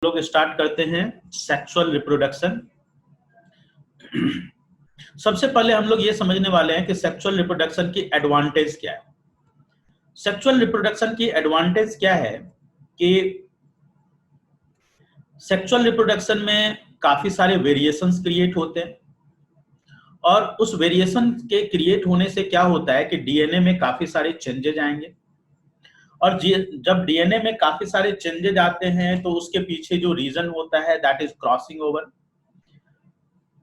लोग स्टार्ट करते हैं सेक्सुअल रिप्रोडक्शन। सबसे पहले हम लोग ये समझने वाले हैं कि सेक्सुअल रिप्रोडक्शन की एडवांटेज क्या है। सेक्सुअल रिप्रोडक्शन की एडवांटेज क्या है कि सेक्सुअल रिप्रोडक्शन में काफी सारे वेरिएशंस क्रिएट होते हैं और उस वेरिएशन के क्रिएट होने से क्या होता है कि डीएनए में काफी सारे चेंजेज आएंगे और जब डीएनए में काफी सारे चेंजेज आते हैं तो उसके पीछे जो रीजन होता है that is crossing over.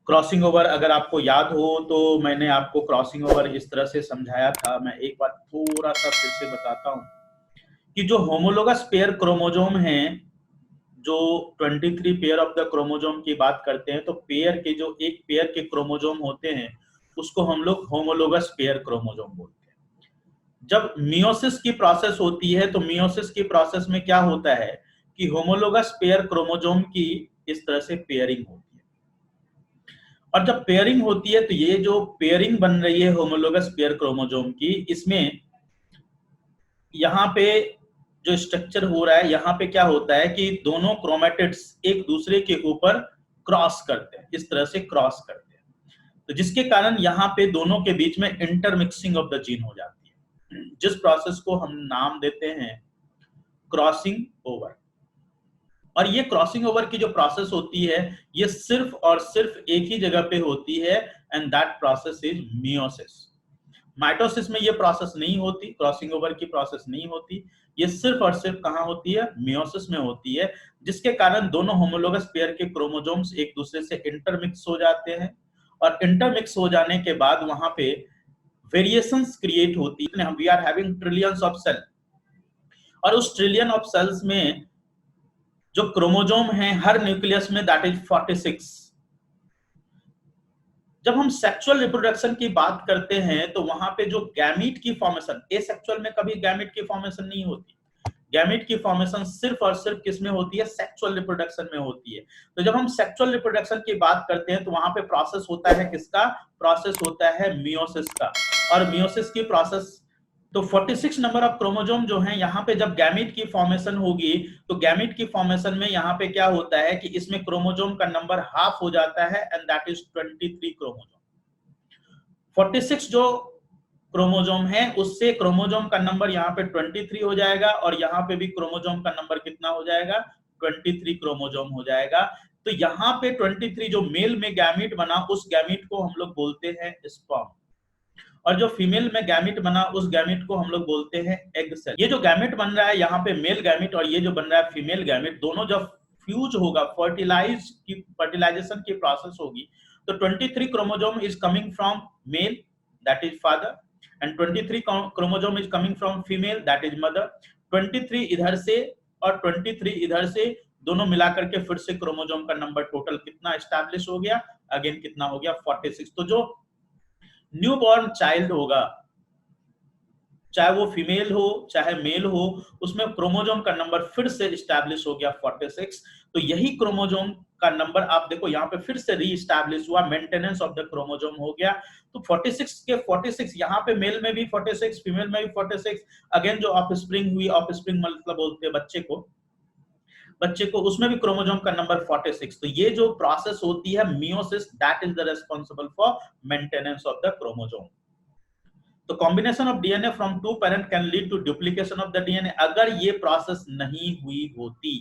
Crossing over अगर आपको याद हो तो मैंने आपको क्रॉसिंग ओवर इस तरह से समझाया था। मैं एक बार थोड़ा सा फिर से बताता हूं कि जो होमोलोगस पेयर क्रोमोजोम हैं, जो 23 पेयर ऑफ द क्रोमोजोम की बात करते हैं, तो पेयर के जो एक पेयर के क्रोमोजोम होते हैं उसको हम लोग होमोलोगस पेयर क्रोमोजोम बोलते हैं। जब मियोसिस की प्रोसेस होती है तो मियोसिस की प्रोसेस में क्या होता है कि होमोलोगस पेयर क्रोमोजोम की इस तरह से पेयरिंग होती है और जब पेयरिंग होती है तो ये जो पेयरिंग बन रही है होमोलोगस पेयर क्रोमोजोम की, इसमें यहाँ पे जो स्ट्रक्चर हो रहा है, यहाँ पे क्या होता है कि दोनों क्रोमेटिड्स एक दूसरे के ऊपर क्रॉस करते हैं, इस तरह से क्रॉस करते हैं, तो जिसके कारण यहाँ पे दोनों के बीच में इंटरमिक्सिंग ऑफ द जीन हो जाती है, जिस प्रोसेस को हम नाम देते हैं क्रॉसिंग ओवर। और ये क्रॉसिंग ओवर की जो प्रोसेस होती है ये सिर्फ और सिर्फ एक ही जगह पे होती है and that process is meiosis. Mitosis में ये प्रोसेस नहीं होती, क्रॉसिंग ओवर की प्रोसेस नहीं होती, ये सिर्फ और सिर्फ कहां होती है, मियोसिस में होती है, जिसके कारण दोनों होमोलोगस पेयर के क्रोमोसोम्स एक दूसरे से इंटरमिक्स हो जाते हैं और इंटरमिक्स हो जाने के बाद वहां पे वेरिएशंस क्रिएट होती है। We are having trillions of cell और उस ट्रिलियन ऑफ सेल्स में जो क्रोमोजोम है हर न्यूक्लियस में दैट इज 46। जब हम सेक्सुअल रिप्रोडक्शन की बात करते हैं तो वहां पे जो गैमीट की फॉर्मेशन, एसेक्सुअल में कभी गैमीट की फॉर्मेशन नहीं होती। गैमीट की फॉर्मेशन सिर्फ और सिर्फ किसमें होती है, सेक्सुअल रिप्रोडक्शन में होती है। तो जब हम सेक्सुअल रिप्रोडक्शन की बात करते हैं तो वहां पे प्रोसेस होता है किसका, प्रोसेस होता है मियोसिस का। और मियोसिस की प्रोसेस तो 46 नंबर ऑफ क्रोमोजोम जो हैं, यहाँ पे जब गैमीट की फॉर्मेशन होगी तो गैमीट की फॉर्मेशन में यहाँ पे क्या होता है कि इसमें क्रोमोजोम का नंबर हाफ हो जाता है एंड दैट इज 23 क्रोमोजोम। 46 जो क्रोमोजोम है उससे क्रोमोजोम का नंबर यहाँ पे 23 हो जाएगा और यहाँ पे भी क्रोमोजोम का नंबर कितना हो जाएगा, 23 क्रोमोजोम हो जाएगा। तो यहाँ पे 23 जो मेल में गैमीट बना उस गैमीट को हम लोग बोलते हैं स्पर्म और जो फीमेल में गैमिट बना उस गैमिट को हम लोग बोलते हैं एग सेल। ये जो गैमिट बन रहा है यहाँ पे मेल गैमिट और ये जो बन रहा है फीमेल गैमिट, दोनों जब फ्यूज होगा, फर्टिलाइजेशन की प्रोसेस होगी, तो 23 chromosome is coming from male that is father and 23 chromosome is coming from female that is mother. 23 इधर से और 23 इधर से दोनों मिलाकर के फिर से क्रोमोसोम का नंबर टोटल कितना एस्टैब्लिश हो गया, अगेन कितना हो गया, 46। तो जो न्यूबॉर्न चाइल्ड होगा, चाहे वो फीमेल हो चाहे मेल हो, उसमें क्रोमोजोम का नंबर फिर से इस्टेब्लिश हो गया 46। तो यही क्रोमोजोम का नंबर आप देखो यहाँ पे फिर से री इस्टेब्लिश हुआ, मेंटेनेंस ऑफ द क्रोमोजोम हो गया। तो 46 के 46 यहाँ पे मेल में भी 46, फीमेल में भी 46, अगेन जो ऑफस्प्रिंग हुई, ऑफस्प्रिंग मतलब बोलते हैं बच्चे को उसमें भी क्रोमोजोम का नंबर 46। तो ये जो प्रोसेस होती है meiosis, that is the responsible for maintenance of the chromosome. तो combination of DNA from two parent can lead to duplication of the DNA. अगर ये प्रोसेस नहीं हुई होती,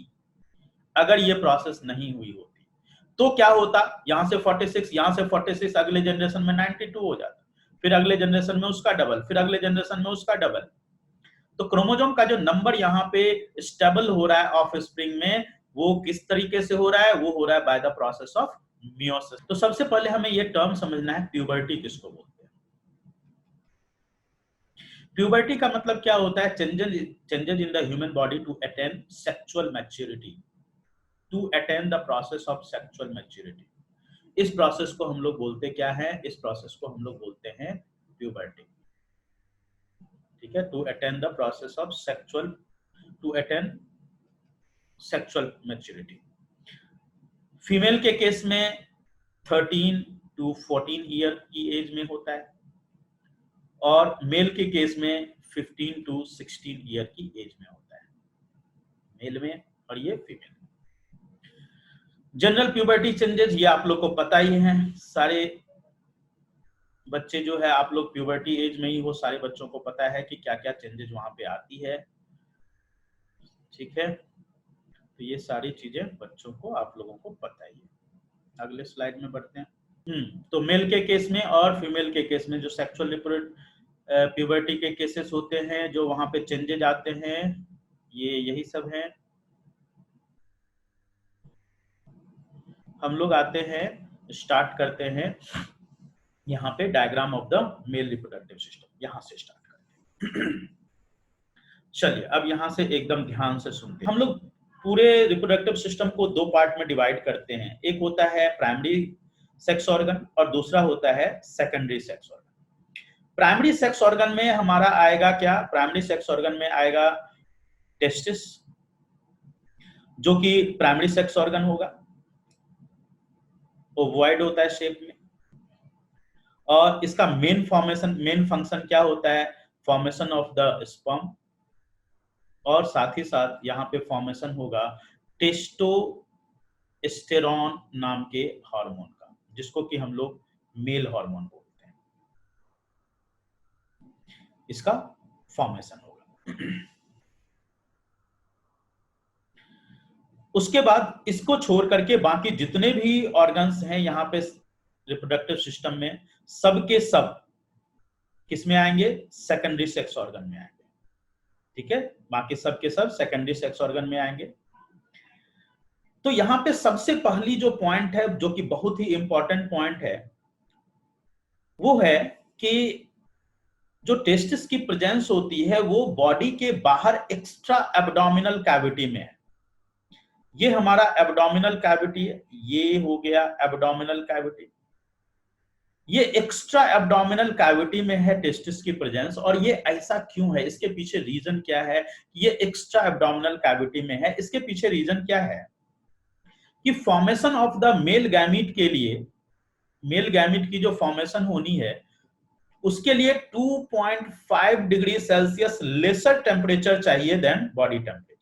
अगर ये प्रोसेस नहीं हुई होती तो क्या होता, यहां से 46, यहां से 46, अगले जनरेशन में 92 हो जाता, फिर अगले जनरेशन में उसका डबल, फिर अगले जनरेशन में उसका डबल। तो क्रोमोजोम का जो नंबर यहाँ पे स्टेबल हो रहा है ऑफ स्प्रिंग में, वो किस तरीके से हो रहा है, वो हो रहा है by the process of meiosis. तो सबसे पहले हमें ये टर्म समझना है प्यूबर्टी किसको बोलते हैं। प्यूबर्टी का मतलब क्या होता है, changes in the human body to attain sexual maturity, to attain the process of sexual maturity. इस प्रोसेस को हम लोग बोलते क्या है, इस प्रोसेस को हम लोग बोलते हैं प्यूबर्टी। ठीक है, to attain the process of sexual, to attain sexual maturity. Female के केस में 13 टू 14 ईयर की एज में होता है और मेल के केस में 15 टू 16 ईयर की एज में होता है, मेल में और ये फीमेल में। जनरल प्यूबर्टी चेंजेस ये आप लोग को पता ही है, सारे बच्चे जो है आप लोग प्यूबर्टी एज में ही हो, सारे बच्चों को पता है कि क्या क्या चेंजेस वहां पे आती है, ठीक है। तो ये सारी चीजें बच्चों को आप लोगों को पता ही है। अगले स्लाइड में बढ़ते हैं। तो मेल के केस में और फीमेल के केस में जो सेक्सुअल प्यूबर्टी के केसेस होते हैं, जो वहां पे चेंजेज आते हैं, ये यही सब है। हम लोग आते हैं, स्टार्ट करते हैं यहाँ पे diagram of the male reproductive system, यहां से स्टार्ट करते हैं। चलिए अब यहां से एकदम ध्यान से सुनते हैं। हम लोग पूरे रिप्रोडक्टिव सिस्टम को दो पार्ट में डिवाइड करते हैं, एक होता है प्राइमरी सेक्स ऑर्गन और दूसरा होता है secondary sex organ. Primary sex organ में हमारा आएगा क्या, प्राइमरी सेक्स ऑर्गन में आएगा टेस्टिस, जो कि प्राइमरी सेक्स ऑर्गन होगा, ओवॉइड होता है शेप में, और इसका मेन फंक्शन क्या होता है, फॉर्मेशन ऑफ द स्पर्म, और साथ ही साथ यहाँ पे फॉर्मेशन होगा टेस्टोस्टेरोन नाम के हार्मोन का, जिसको कि हम लोग मेल हार्मोन बोलते हैं, इसका फॉर्मेशन होगा। उसके बाद इसको छोड़ करके बाकी जितने भी ऑर्गन्स हैं यहाँ पे रिप्रोडक्टिव सिस्टम में, सबके सब किस में आएंगे, सेकेंडरी सेक्स ऑर्गन में आएंगे, ठीक है। बाकी सब के सब सेकेंडरी सेक्स ऑर्गन में आएंगे। तो यहाँ पे सबसे पहली जो पॉइंट है, जो कि बहुत ही इंपॉर्टेंट पॉइंट है, वो है कि जो टेस्टिस की प्रेजेंस होती है वो बॉडी के बाहर एक्स्ट्रा एब्डोमिनल कैविटी में है। ये हमारा एब्डोमिनल कैविटी है, ये हो गया एब्डोमिनल कैविटी, ये एक्स्ट्रा एब्डोमिनल कैविटी में है टेस्टिस की प्रेजेंस। और ये ऐसा क्यों है, इसके पीछे रीजन क्या है, ये एक्स्ट्रा एब्डोमिनल कैविटी में है, इसके पीछे रीजन क्या है कि formation of the male gamete के लिए, मेल गैमीट की जो फॉर्मेशन होनी है उसके लिए 2.5 डिग्री सेल्सियस लेसर टेम्परेचर चाहिए देन बॉडी टेम्परेचर।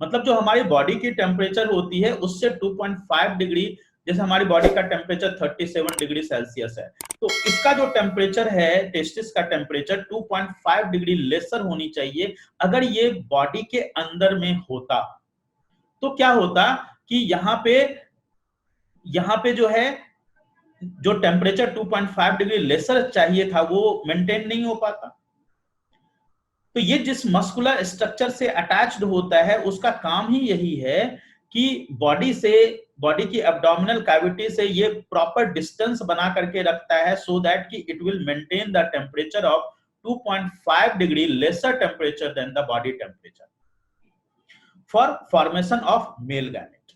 मतलब जो हमारी बॉडी की टेम्परेचर होती है उससे 2.5 डिग्री, जैसे हमारी बॉडी का टेम्परेचर 37 डिग्री सेल्सियस है, तो इसका जो टेम्परेचर है टेस्टिस का टेम्परेचर 2.5 डिग्री लेसर होनी चाहिए। अगर ये बॉडी के अंदर में होता तो क्या होता कि यहाँ पे जो है जो टेम्परेचर 2.5 डिग्री लेसर चाहिए था वो मेंटेन नहीं हो पाता। तो ये जिस मस्कुलर स्ट्रक्चर से अटैच्ड होता है उसका काम ही यही है कि बॉडी की एब्डोमिनल कैविटी से ये प्रॉपर डिस्टेंस बना करके रखता है, सो दैट कि it will maintain the temperature of 2.5 degree lesser temperature than the body temperature for formation of male gamete.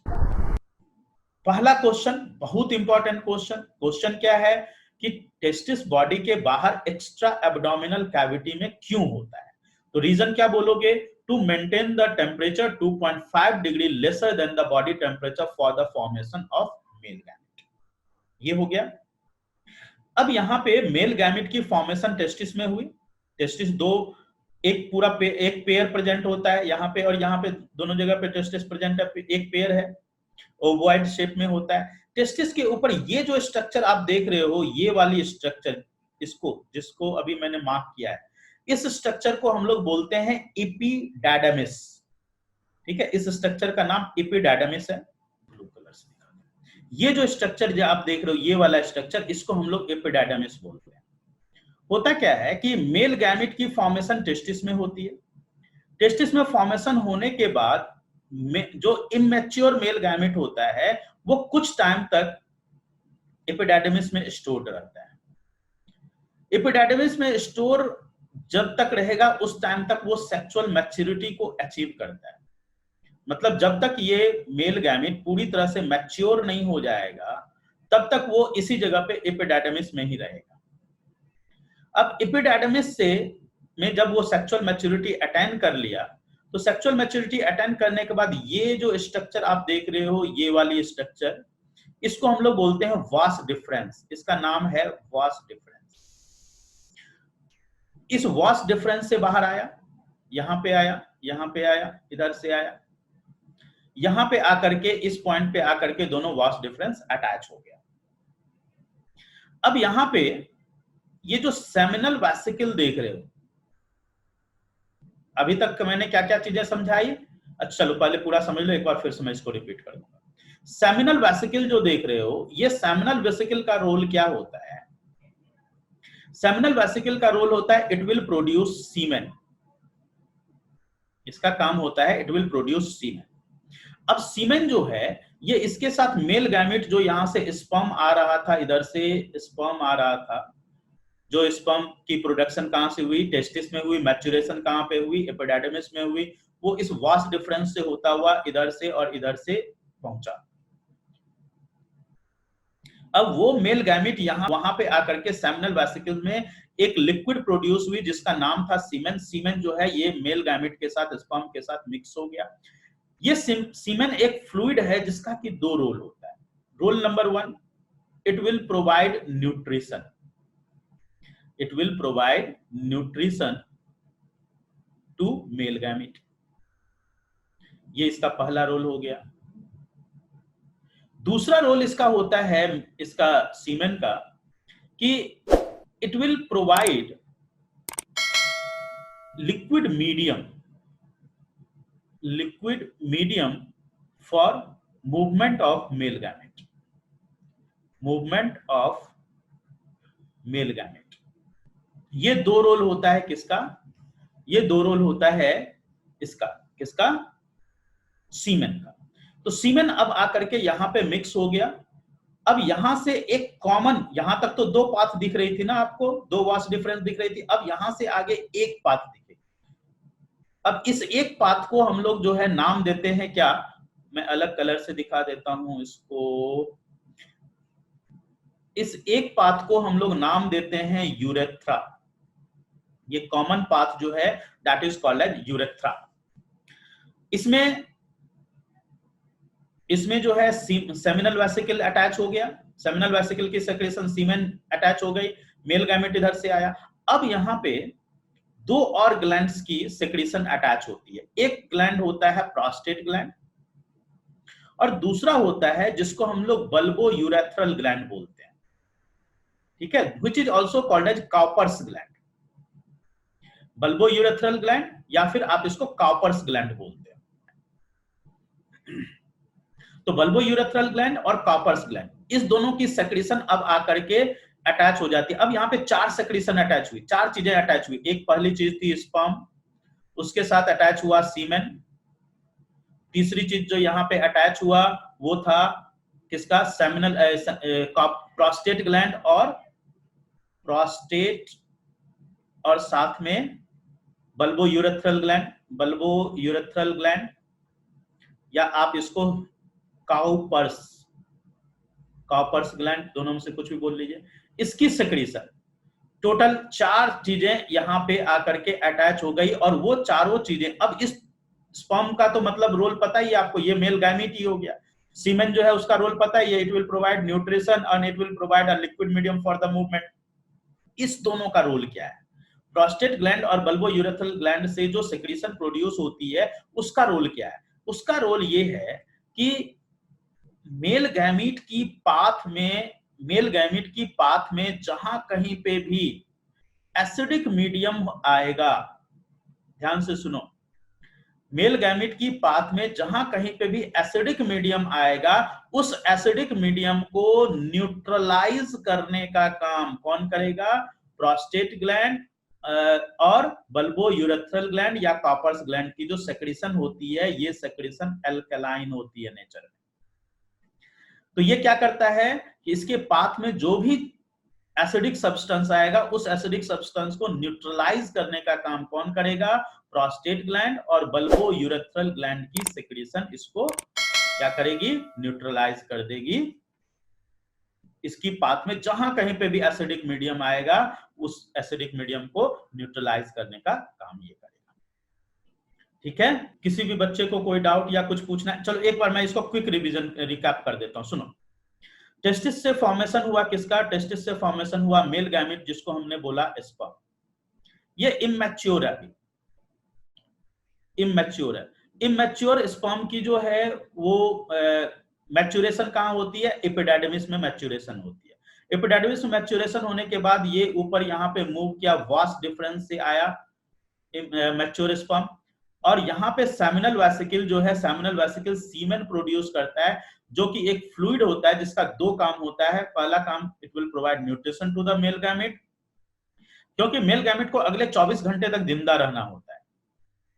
पहला क्वेश्चन बहुत इंपॉर्टेंट क्वेश्चन क्या है कि टेस्टिस बॉडी के बाहर एक्स्ट्रा एब्डोमिनल कैविटी में क्यों होता है। तो रीजन क्या बोलोगे, to maintain the temperature 2.5 degree lesser than the body temperature for the formation of male gamete. ये हो गया। अब यहाँ पे मेल गैमेट की फॉर्मेशन टेस्टिस में हुई, टेस्टिस दो, एक पूरा एक पेयर प्रेजेंट होता है यहाँ पे, और यहाँ पे दोनों जगह पे टेस्टिस प्रेजेंट है, एक पेयर है, ओवॉइड शेप में होता है। टेस्टिस के ऊपर ये जो स्ट्रक्चर आप देख रहे हो, ये वाली स्ट्रक्चर, इसको जिसको अभी मैंने मार्क किया है, इस स्ट्रक्चर को हम लोग बोलते हैं एपिडाइडमिस, ठीक है। इस स्ट्रक्चर का नाम एपिडाइडमिस है, ब्लू कलर से लिखा। ये जो स्ट्रक्चर जो आप देख रहे हो, ये वाला स्ट्रक्चर, इसको हम लोग एपिडाइडमिस बोलते हैं। होता क्या है कि मेल गैमेट की फॉर्मेशन टेस्टिस में होती है। टेस्टिस में फॉर्मेशन होने के बाद जो इमेच्योर मेल गैमेट होता है वो कुछ टाइम तक एपिडाइडमिस में स्टोर रहता है। एपिडाइडमिस में स्टोर जब तक रहेगा उस टाइम तक वो सेक्सुअल मैच्योरिटी को अचीव करता है। मतलब जब तक ये मेल गैमेट पूरी तरह से मैच्योर नहीं हो जाएगा तब तक वो इसी जगह पे एपिडाइडमिस में ही रहेगा। अब एपिडाइडमिस से में जब वो सेक्सुअल मैच्योरिटी अटेन कर लिया, तो सेक्सुअल मैच्योरिटी अटेन करने के बाद ये जो स्ट्रक्चर आप देख रहे हो, ये वाली स्ट्रक्चर, इसको हम लोग बोलते हैं वास डिफरेंस। इसका नाम है वास डिफरेंस। इस वास डिफरेंस से बाहर आया, यहां पे आया, यहां पे आया, इधर से आया, यहां पे आकर के इस पॉइंट पे आकर के दोनों वास डिफरेंस अटैच हो गया। अब यहां पे ये जो सेमिनल वेसिकल देख रहे हो, अभी तक मैंने क्या क्या चीजें समझाई, अच्छा चलो पहले पूरा समझ लो, एक बार फिर से मैं इसको रिपीट कर दूंगा। सेमिनल वेसिकल जो देख रहे हो, ये सेमिनल वेसिकल का रोल क्या होता है? सेमिनल वेसिकल का रोल होता है इट विल प्रोड्यूस सीमेन। इसका काम होता है इट विल प्रोड्यूस सीमेन। अब सीमेन जो है ये इसके साथ मेल गैमेट, जो यहां से स्पर्म आ रहा था, इधर से स्पर्म आ रहा था, जो स्पर्म की प्रोडक्शन कहां से हुई? टेस्टिस में हुई। मैच्योरेशन कहां पे हुई? एपिडेर्मिस में हुई। वो इस वास डिफरेंस से होता हुआ इधर से और इधर से पहुंचा। अब वो मेल गैमेट यहां वहां पे आकर के सेमिनल वेसिकल में एक लिक्विड प्रोड्यूस हुई जिसका नाम था सीमेन। सीमेन जो है ये मेल गैमेट के साथ, स्पर्म के साथ मिक्स हो गया। ये सीमेन एक फ्लूइड है जिसका कि दो रोल होता है। Role number 1, it will provide nutrition. It will provide nutrition to male gamete. ये इसका पहला रोल हो गया। दूसरा रोल इसका होता है, इसका सीमेन का, कि it will provide liquid medium for movement of male gamete. Movement of male gamete, ये दो रोल होता है किसका? ये दो रोल होता है इसका, किसका? सीमेन का। तो सीमेन अब आकर के यहां पे मिक्स हो गया। अब यहां से एक कॉमन, यहां तक तो दो पाथ दिख रही थी ना आपको, दो वास डिफरेंस दिख रही थी। अब यहां से आगे एक पाथ दिखे। अब इस एक पाथ को हम लोग जो है नाम देते हैं क्या? मैं अलग कलर से दिखा देता हूं इसको। इस एक पाथ को हम लोग नाम देते हैं यूरेथ्रा। ये कॉमन पाथ जो है that is called as urethra. इसमें जो है सेमिनल वेसिकल अटैच हो गया। सेमिनल वेसिकल की सेक्रेशन सीमेन अटैच हो गई, मेल गैमेट इधर से आया। अब यहां पे दो और ग्लैंड्स की सेक्रेशन अटैच होती है। एक ग्लैंड होता है प्रोस्टेट ग्लैंड और दूसरा होता है जिसको हम लोग बल्बो यूरेथ्रल ग्लैंड बोलते हैं, ठीक है, which is also called as Cowper's gland. Bulbourethral gland या फिर आप इसको काउपर्स ग्लैंड बोलते हैं। तो बल्बो यूरेथ्रल ग्लैंड और काउपर्स ग्लैंड, इस दोनों की सेक्रेशन अब आकर के अटैच हो जाती है। अब यहाँ पे चार सेक्रेशन अटैच हुई, चार चीजें अटैच हुई। एक पहली चीज थी स्पर्म, उसके साथ अटैच हुआ सीमेन। तीसरी चीज जो यहाँ पे अटैच हुआ वो था किसका? सेमिनल प्रोस्टेट ग्लैंड और साथ में बल्बो यूरेथ्रल ग्लैंड, या आप इसको काउपर्स ग्लैंड, दोनों में से कुछ भी बोल लीजिए। इसकी सेक्रेशन टोटल चार चीजें यहां पे आकर के अटैच हो गई। और वो चारों चीजें, अब इस स्पर्म का तो मतलब रोल पता ही है आपको, ये मेल गैमेट ही हो गया। सीमेन जो है उसका रोल पता ही है, it will provide nutrition and it will provide a liquid medium for the movement. इस दोनों का रोल क्या है? प्रोस्टेट ग्लैंड और बल्बो यूरेथ्रल ग्लैंड से जो सेक्रेशन प्रोड्यूस होती है उसका रोल क्या है? उसका रोल ये है कि मेल गैमेट की पाथ में जहां कहीं पे भी एसिडिक मीडियम आएगा, ध्यान से सुनो, मेल गैमेट की पाथ में जहां कहीं पे भी एसिडिक मीडियम आएगा, उस एसिडिक मीडियम को न्यूट्रलाइज करने का काम कौन करेगा? प्रोस्टेट ग्लैंड और बल्बो यूरेथ्रल ग्लैंड या काउपर्स ग्लैंड की जो सेक्रेशन होती है, ये सेक्रेशन एल्कलाइन होती है नेचर में। तो ये क्या करता है कि इसके पाथ में जो भी एसिडिक सब्सटेंस आएगा, उस एसिडिक सब्सटेंस को न्यूट्रलाइज करने का काम कौन करेगा? प्रोस्टेट ग्लैंड और बल्बो यूरेथ्रल ग्लैंड की सेक्रेशन इसको क्या करेगी? न्यूट्रलाइज कर देगी। इसकी पाथ में जहां कहीं पे भी एसिडिक मीडियम आएगा, उस एसिडिक मीडियम को न्यूट्रलाइज करने का काम ये करेगा। ठीक है, किसी भी बच्चे को कोई डाउट या कुछ पूछना है? चलो एक बार मैं इसको क्विक रिवीजन रिकैप कर देता हूं, सुनो। टेस्टिस से फॉर्मेशन हुआ किसका? टेस्टिस से फॉर्मेशन हुआ मेल गैमेट, जिसको हमने बोला स्पर्म। ये इमैच्योर है, अभी इमैच्योर है। इमैच्योर स्पर्म की जो है वो मैच्योरेशन कहाँ होती है? एपिडाइडमिस में मैच्योरेशन होती है। एपिडाइडमिस में मैच्योरेशन होने के बाद ये ऊपर यहाँ पे मूव किया, वास्ट डिफरेंस से आया मैच्योर स्पर्म, और यहाँ पे सेमिनल वेसिकल जो है, सेमिनल वेसिकल सीमेन प्रोड्यूस करता है, जो कि एक फ्लूइड होता है जिसका दो काम होता है। पहला काम, it will provide nutrition to the male gamete, क्योंकि मेल गैमेट को अगले 24 घंटे तक जिंदा रहना होता है,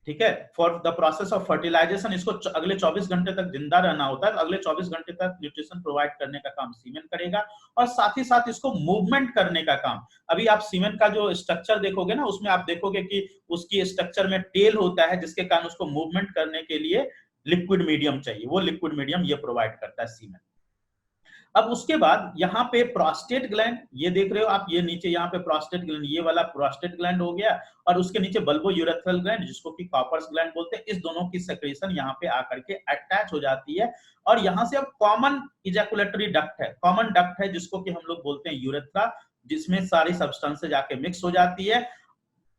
ठीक है, for the process of fertilization इसको अगले 24 घंटे तक जिंदा रहना होता है। तो अगले 24 घंटे तक न्यूट्रिशन प्रोवाइड करने का काम सीमेन करेगा, और साथ ही साथ इसको मूवमेंट करने का काम। अभी आप सीमेन का जो स्ट्रक्चर देखोगे ना, उसमें आप देखोगे कि उसकी स्ट्रक्चर में टेल होता है, जिसके कारण उसको मूवमेंट करने के लिए लिक्विड मीडियम चाहिए, वो लिक्विड मीडियम ये प्रोवाइड करता है सीमेन। अब उसके बाद यहाँ पे प्रोस्टेट ग्लैंड, ये देख रहे हो आप, ये नीचे यहाँ पे प्रोस्टेट ग्लैंड, ये वाला प्रोस्टेट ग्लैंड हो गया, और उसके नीचे बल्बो यूरेथ्रल ग्लैंड, जिसको कि कॉपर्स ग्लैंड बोलते हैं। इस दोनों की सेक्रेशन यहाँ पे आकर के अटैच हो जाती है, और यहाँ से अब कॉमन इजैकुलेटरी डक्ट है, कॉमन डक्ट है जिसको कि हम लोग बोलते हैं यूरेथ्रा, जिसमें सारी सब्सटेंसेस जाके मिक्स हो जाती है।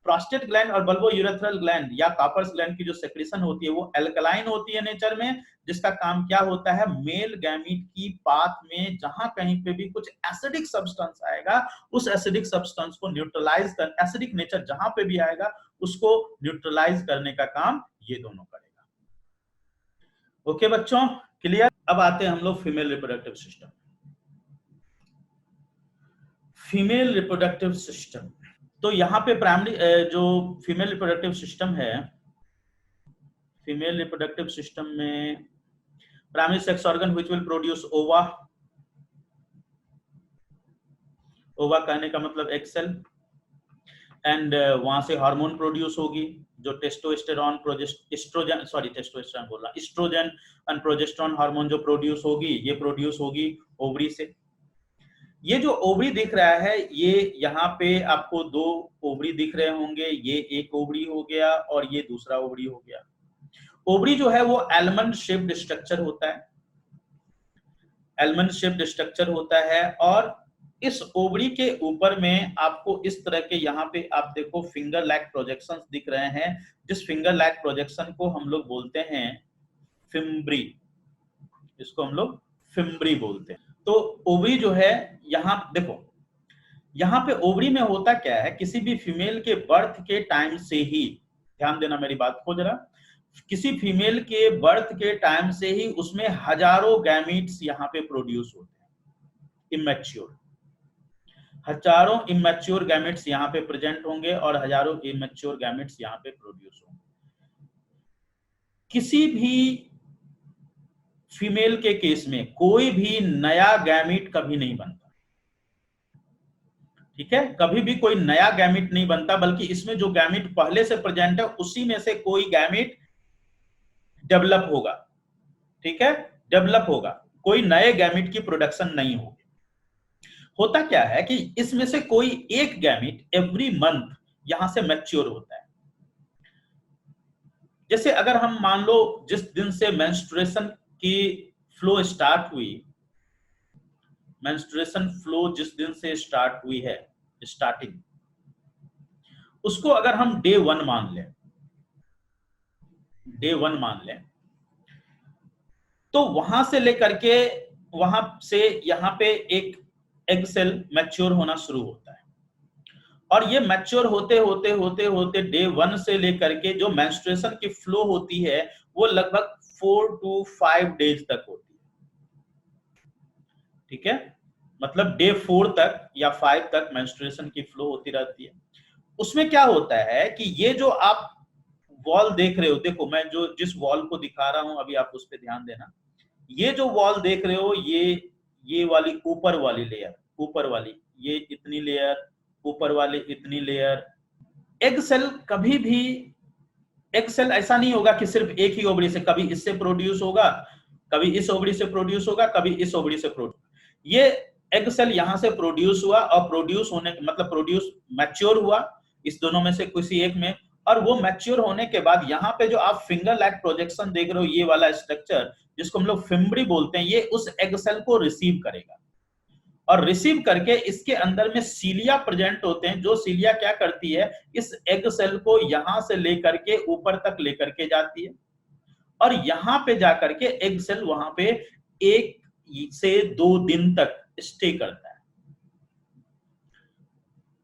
प्रोस्टेट ग्लैंड और बल्बो यूरेथ्रल ग्लैंड या कॉपर्स ग्लैंड की जो सेक्रेशन होती है वो एल्कलाइन होती है नेचर में, जिसका काम क्या होता है? मेल गैमीट की पाथ में जहां कहीं पे भी कुछ एसिडिक सब्सटेंस आएगा, उस एसिडिक सब्सटेंस को न्यूट्रलाइज कर, एसिडिक नेचर जहां पे भी आएगा उसको न्यूट्रलाइज करने का काम ये दोनों करेगा। ओके बच्चों, क्लियर? अब आते हैं हम लोग female reproductive system. Female reproductive system, तो यहाँ पे प्राइमरी जो फीमेल रिप्रोडक्टिव सिस्टम है, फीमेल रिप्रोडक्टिव सिस्टम में primary sex organ which will produce ओवा, ओवा कहने का मतलब एग सेल, एंड वहां से हार्मोन प्रोड्यूस होगी, जो टेस्टोस्टेरोन, एस्ट्रोजन, सॉरी टेस्टोस्टेरोन बोल रहा, एस्ट्रोजन एंड प्रोजेस्टेरोन हार्मोन जो प्रोड्यूस होगी, ये प्रोड्यूस होगी ओवरी से। ये जो ओवरी दिख रहा है, ये यहाँ पे आपको दो ओवरी दिख रहे होंगे, ये एक ओवरी हो गया और ये दूसरा ओवरी हो गया। ओवरी जो है वो एलमंड शेप्ड स्ट्रक्चर होता है, एलमंड शेप्ड स्ट्रक्चर होता है, और इस ओवरी के ऊपर में आपको इस तरह के यहाँ पे आप देखो फिंगर लाइक प्रोजेक्शंस दिख रहे हैं, जिस फिंगर लाइक प्रोजेक्शन को हम लोग बोलते हैं फिम्ब्री, इसको हम लोग फिम्ब्री बोलते हैं। तो ओवरी जो है, यहाँ देखो, यहाँ पे ओवरी में होता क्या है, किसी भी फीमेल के बर्थ के टाइम से ही, ध्यान देना मेरी बात को जरा, किसी फीमेल के बर्थ के टाइम से ही उसमें हजारों गैमीट्स यहाँ पे प्रोड्यूस होते हैं, इमैच्योर, हजारों इमैच्योर गैमेट्स यहाँ पे प्रेजेंट होंगे और हजारों इमैच्योर गैमेट्स यहाँ पे प्रोड्यूस होंगे। किसी भी फीमेल के केस में कोई भी नया गैमीट कभी नहीं बनता, ठीक है, कभी भी कोई नया गैमीट नहीं बनता, बल्कि इसमें जो गैमीट पहले से प्रेजेंट है उसी में से कोई गैमीट डेवलप होगा, ठीक है, डेवलप होगा, कोई नए गैमीट की प्रोडक्शन नहीं होगी। होता क्या है कि इसमें से कोई एक गैमीट एवरी मंथ यहां से मैच्योर होता है। जैसे अगर हम मान लो जिस दिन से मेंस्ट्रुएशन की फ्लो स्टार्ट हुई, मेंस्ट्रुएशन फ्लो जिस दिन से स्टार्ट हुई है, स्टार्टिंग, उसको अगर हम डे 1 मान लें, डे 1 मान लें, तो वहां से लेकर के वहां से यहां पे एक एग सेल मैच्योर होना शुरू होता है, और ये मैच्योर होते होते होते होते डे 1 से लेकर के जो मेंस्ट्रुएशन की फ्लो होती है वो लगभग 4 to 5 डेज तक होती है, ठीक है, मतलब डे 4 तक या 5 तक मेंस्ट्रुएशन की फ्लो होती रहती है। उसमें क्या होता है कि ये जो आप वॉल देख रहे हो, देखो मैं जो जिस वॉल को दिखा रहा हूं अभी आप उस पर ध्यान देना, ये जो वॉल देख रहे हो, ये वाली ऊपर वाली लेयर, ऊपर वाली ये इतनी लेयर, ऊपर वाले इतनी लेयर, एग सेल कभी भी, एग सेल ऐसा नहीं होगा कि सिर्फ एक ही ओवरी से, कभी इससे प्रोड्यूस होगा, कभी इस ओवरी से प्रोड्यूस होगा, कभी इस ओवरी से प्रोड्यूस, ये एग सेल यहां से प्रोड्यूस हुआ, और प्रोड्यूस होने मतलब प्रोड्यूस मैच्योर हुआ इस दोनों में से किसी एक में, और वो मैच्योर होने के बाद यहाँ पे जो आप फिंगर लाइक प्रोजेक्शन देख रहे हो, ये वाला स्ट्रक्चर जिसको हम लोग फिम्ब्री बोलते हैं, ये उस एग सेल को रिसीव करेगा, और रिसीव करके इसके अंदर में सीलिया प्रेजेंट होते हैं, जो सीलिया क्या करती है, इस एग सेल को यहां से लेकर के ऊपर तक लेकर के जाती है, और यहां पे जाकर के एग सेल वहां पे 1 से 2 दिन तक स्टे करता है।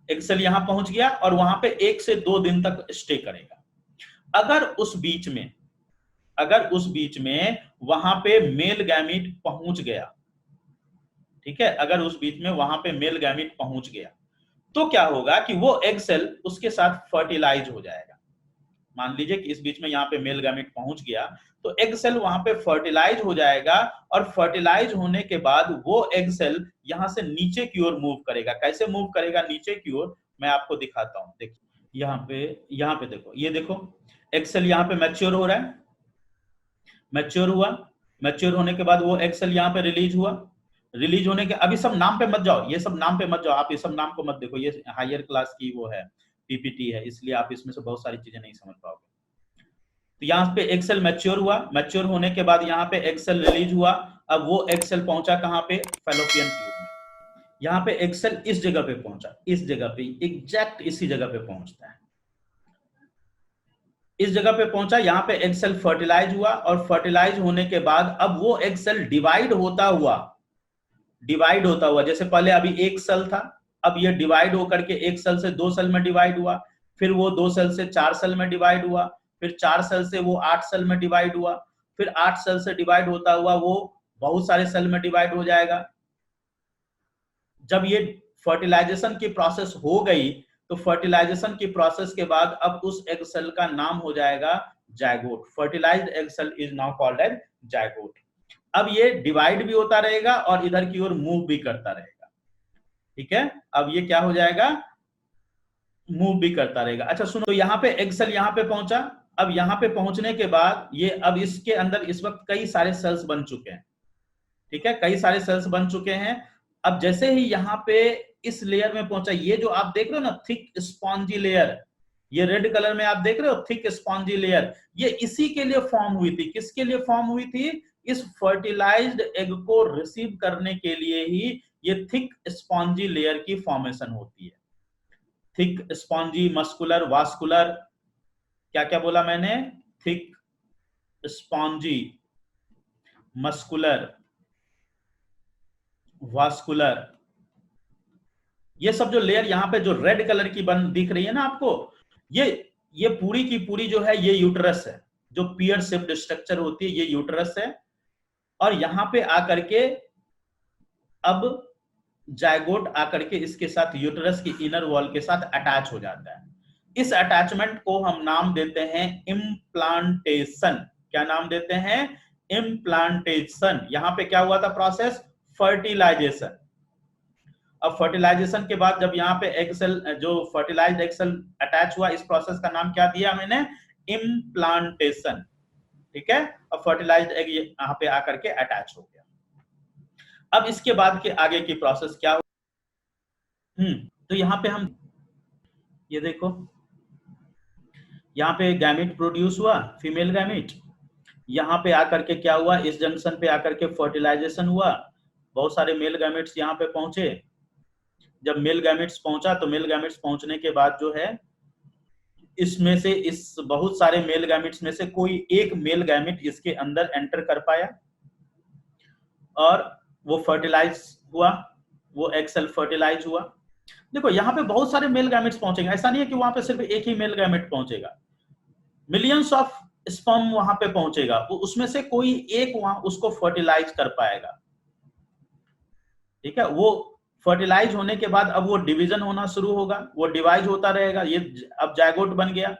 एग सेल यहां पहुंच गया और वहां पे 1 से 2 दिन तक स्टे करेगा। अगर उस बीच में वहां पे मेल गैमीट पहुंच गया, ठीक है, अगर उस बीच में वहां पे मेल गैमीट पहुंच गया तो क्या होगा कि वो एग सेल उसके साथ फर्टिलाइज हो जाएगा। मान लीजिए कि इस बीच में यहाँ पे मेल गैमीट पहुंच गया तो एग सेल वहां पे फर्टिलाइज हो जाएगा और फर्टिलाइज होने के बाद वो एग सेल यहां से नीचे की ओर मूव करेगा। कैसे मूव करेगा नीचे की ओर, मैं आपको दिखाता हूं। देखिए यहाँ पे देखो, ये देखो एग सेल यहाँ पे मैच्योर हो रहा है, मैच्योर हुआ, मैच्योर होने के बाद वो एग सेल यहाँ पे रिलीज हुआ। रिलीज होने के, अभी सब नाम पे मत जाओ, ये सब नाम पे मत जाओ, आप ये सब नाम को मत देखो, ये हायर क्लास की वो है पीपीटी है, इसलिए आप इसमें से बहुत सारी चीजें नहीं समझ पाओगे। तो यहाँ पे एग सेल मैच्योर हुआ, मैच्योर होने के बाद यहाँ पे एग सेल रिलीज हुआ। अब वो एग सेल पहुंचा कहाँ पे, फैलोपियन ट्यूब में। यहाँ पे एग सेल इस जगह पे पहुंचा, इस जगह पे, एग्जैक्ट इसी जगह पे पहुंचता है, इस जगह पे पहुंचा। यहाँ पे एग सेल फर्टिलाइज हुआ और फर्टिलाइज होने के बाद अब वो एग सेल डिवाइड होता हुआ, जैसे पहले अभी एक सेल था, अब ये डिवाइड होकर के एक सेल से 2 सेल में डिवाइड हुआ, फिर वो 2 सेल से 4 सेल में डिवाइड हुआ, फिर 4 सेल से वो 8 सेल में डिवाइड हुआ, फिर 8 सेल से डिवाइड होता हुआ वो बहुत सारे सेल में डिवाइड हो जाएगा। जब ये फर्टिलाइजेशन की प्रोसेस हो गई तो फर्टिलाइजेशन की प्रोसेस के बाद अब उस एग सेल का नाम हो जाएगा zygote. Fertilized egg cell is now called as zygote. अब ये डिवाइड भी होता रहेगा और इधर की ओर मूव भी करता रहेगा, ठीक है। अब ये क्या हो जाएगा, मूव भी करता रहेगा। अच्छा सुनो, तो यहाँ पे एग सेल यहाँ पे पहुंचा। अब यहाँ पे पहुंचने के बाद ये अब इसके अंदर इस वक्त कई सारे सेल्स बन चुके हैं, ठीक है, कई सारे सेल्स बन चुके हैं। अब जैसे ही यहाँ पे इस लेयर में पहुंचा, ये जो आप देख रहे हो ना थिक स्पॉन्जी लेयर, ये रेड कलर में आप देख रहे हो थिक स्पॉन्जी लेयर, ये इसी के लिए फॉर्म हुई थी। किसके लिए फॉर्म हुई थी, इस फर्टिलाइज्ड एग को रिसीव करने के लिए ही ये थिक स्पॉन्जी लेयर की फॉर्मेशन होती है। थिक स्पॉन्जी, मस्कुलर, वास्कुलर, क्या क्या बोला मैंने, थिक स्पॉन्जी, मस्कुलर, वास्कुलर, ये सब जो लेयर यहाँ पे जो रेड कलर की बन दिख रही है ना आपको, ये पूरी की पूरी जो है ये यूटरस है, जो पियर शेप्ड स्ट्रक्चर होती है ये यूटरस है। और यहाँ पे आकर के अब जायगोट आकर के इसके साथ यूटरस की इनर वॉल के साथ अटैच हो जाता है। इस अटैचमेंट को हम नाम देते हैं इम्प्लांटेशन। क्या नाम देते हैं, इम्प्लांटेशन। यहाँ पे क्या हुआ था प्रोसेस, फर्टिलाइजेशन। अब फर्टिलाइजेशन के बाद जब यहाँ पे एग सेल, जो फर्टिलाइज्ड एग सेल अटैच हुआ, इस प्रोसेस का नाम क्या दिया मैंने, इम्प्लांटेशन, ठीक है। अब फर्टिलाइज्ड एग यहाँ पे आकर के अटैच हो गया। अब इसके बाद के आगे की प्रोसेस क्या हो, तो यहाँ पे हम ये देखो, यहाँ पे गैमीट प्रोड्यूस हुआ, फीमेल गैमीट। यहाँ पे आकर के क्या हुआ, इस जंक्शन पे आकर के फर्टिलाइजेशन हुआ, बहुत सारे मेल गैमेट्स यहाँ पे पहुंचे। जब मेल गैमेट्स पहुंचा तो मेल गैमेट्स पहुंचने के बाद जो है इसमें से, इस बहुत सारे मेल गैमेट्स में से कोई एक मेल गैमेट इसके अंदर एंटर कर पाया और वो फर्टिलाइज हुआ, वो एग सेल फर्टिलाइज हुआ। देखो यहाँ पे बहुत सारे मेल गैमेट्स पहुंचेंगे, ऐसा नहीं है कि वहां पे सिर्फ एक ही मेल गैमेट पहुंचेगा, मिलियंस ऑफ स्पर्म वहां पे पहुंचेगा, उसमें से कोई एक वहां उसको फर्टिलाइज कर पाएगा, ठीक है। वो फर्टिलाइज होने के बाद अब वो डिवीजन होना शुरू होगा, वो डिवाइड होता रहेगा। ये अब जायगोट बन गया।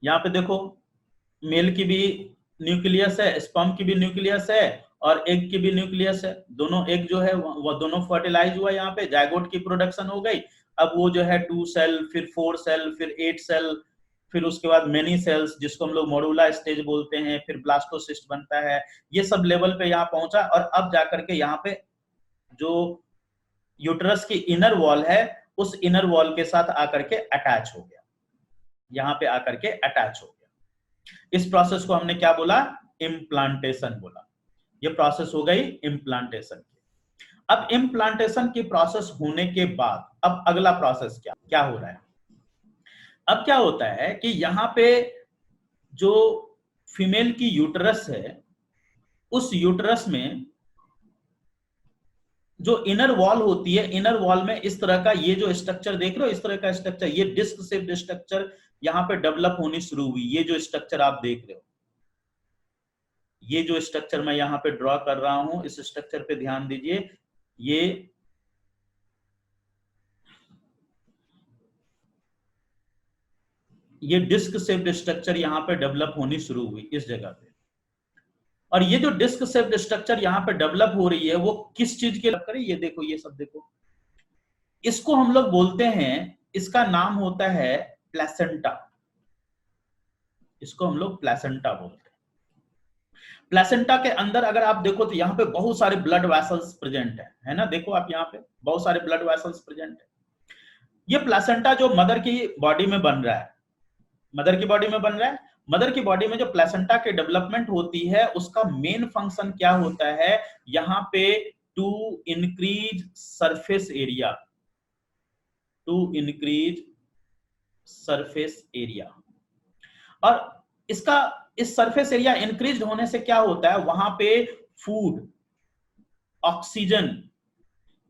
यहाँ पे देखो मेल की भी न्यूक्लियस है, स्पर्म की भी न्यूक्लियस है और एग की भी न्यूक्लियस है। दोनों एग जो है वो दोनों फर्टिलाइज हुआ, यहाँ पे जायगोट की प्रोडक्शन हो गई। अब वो जो है 2 सेल, फिर 4 सेल, फिर 8 सेल, फिर उसके बाद मेनी सेल्स जिसको हम लोग मॉड्यूला स्टेज बोलते हैं, फिर ब्लास्टोसिस्ट बनता है। ये सब लेवल पे यहाँ पहुंचा और अब जाकर के यहाँ पे जो यूट्रस की इनर वॉल है उस इनर वॉल के साथ आकर के अटैच हो गया, यहाँ पे आकर के अटैच हो गया। इस प्रोसेस को हमने क्या बोला, इम्प्लांटेशन बोला। ये प्रोसेस हो गई इम्प्लांटेशन की। अब इम्प्लांटेशन की प्रोसेस होने के बाद अब अगला प्रोसेस क्या हो रहा है। अब क्या होता है कि यहाँ पे जो फीमेल की यूटरस है, उस यूटरस में जो इनर वॉल होती है, इनर वॉल में इस तरह का ये जो स्ट्रक्चर देख रहे हो, इस तरह का स्ट्रक्चर, ये डिस्क शेप्ड स्ट्रक्चर यहां पे डेवलप होनी शुरू हुई। ये जो स्ट्रक्चर आप देख रहे हो, ये जो स्ट्रक्चर मैं यहां पे ड्रॉ कर रहा हूं, इस स्ट्रक्चर पे ध्यान दीजिए। ये डिस्क शेप्ड स्ट्रक्चर यहां पे डेवलप होनी शुरू हुई इस जगह पे। और ये जो डिस्क शेप्ड स्ट्रक्चर यहां पे डेवलप हो रही है, वो किस चीज के लिए? ये देखो, ये सब देखो, इसको हम लोग बोलते हैं, इसका नाम होता है प्लेसेंटा। इसको हम लोग प्लेसेंटा बोलते हैं। प्लेसेंटा के अंदर अगर आप देखो तो यहाँ पे बहुत सारे ब्लड वेसल्स प्रेजेंट है ना? देखो आप यहाँ पे बहुत सारे ब्लड वेसल्स प्रेजेंट है। ये प्लेसेंटा जो मदर की बॉडी में बन रहा है, मदर की बॉडी में बन रहा है, मदर की बॉडी में जो प्लेसेंटा की डेवलपमेंट होती है, उसका मेन फंक्शन क्या होता है? यहाँ पे to increase surface area, to increase surface area. और इसका इस सरफेस एरिया इंक्रीज होने से क्या होता है? वहां पे फूड, ऑक्सीजन,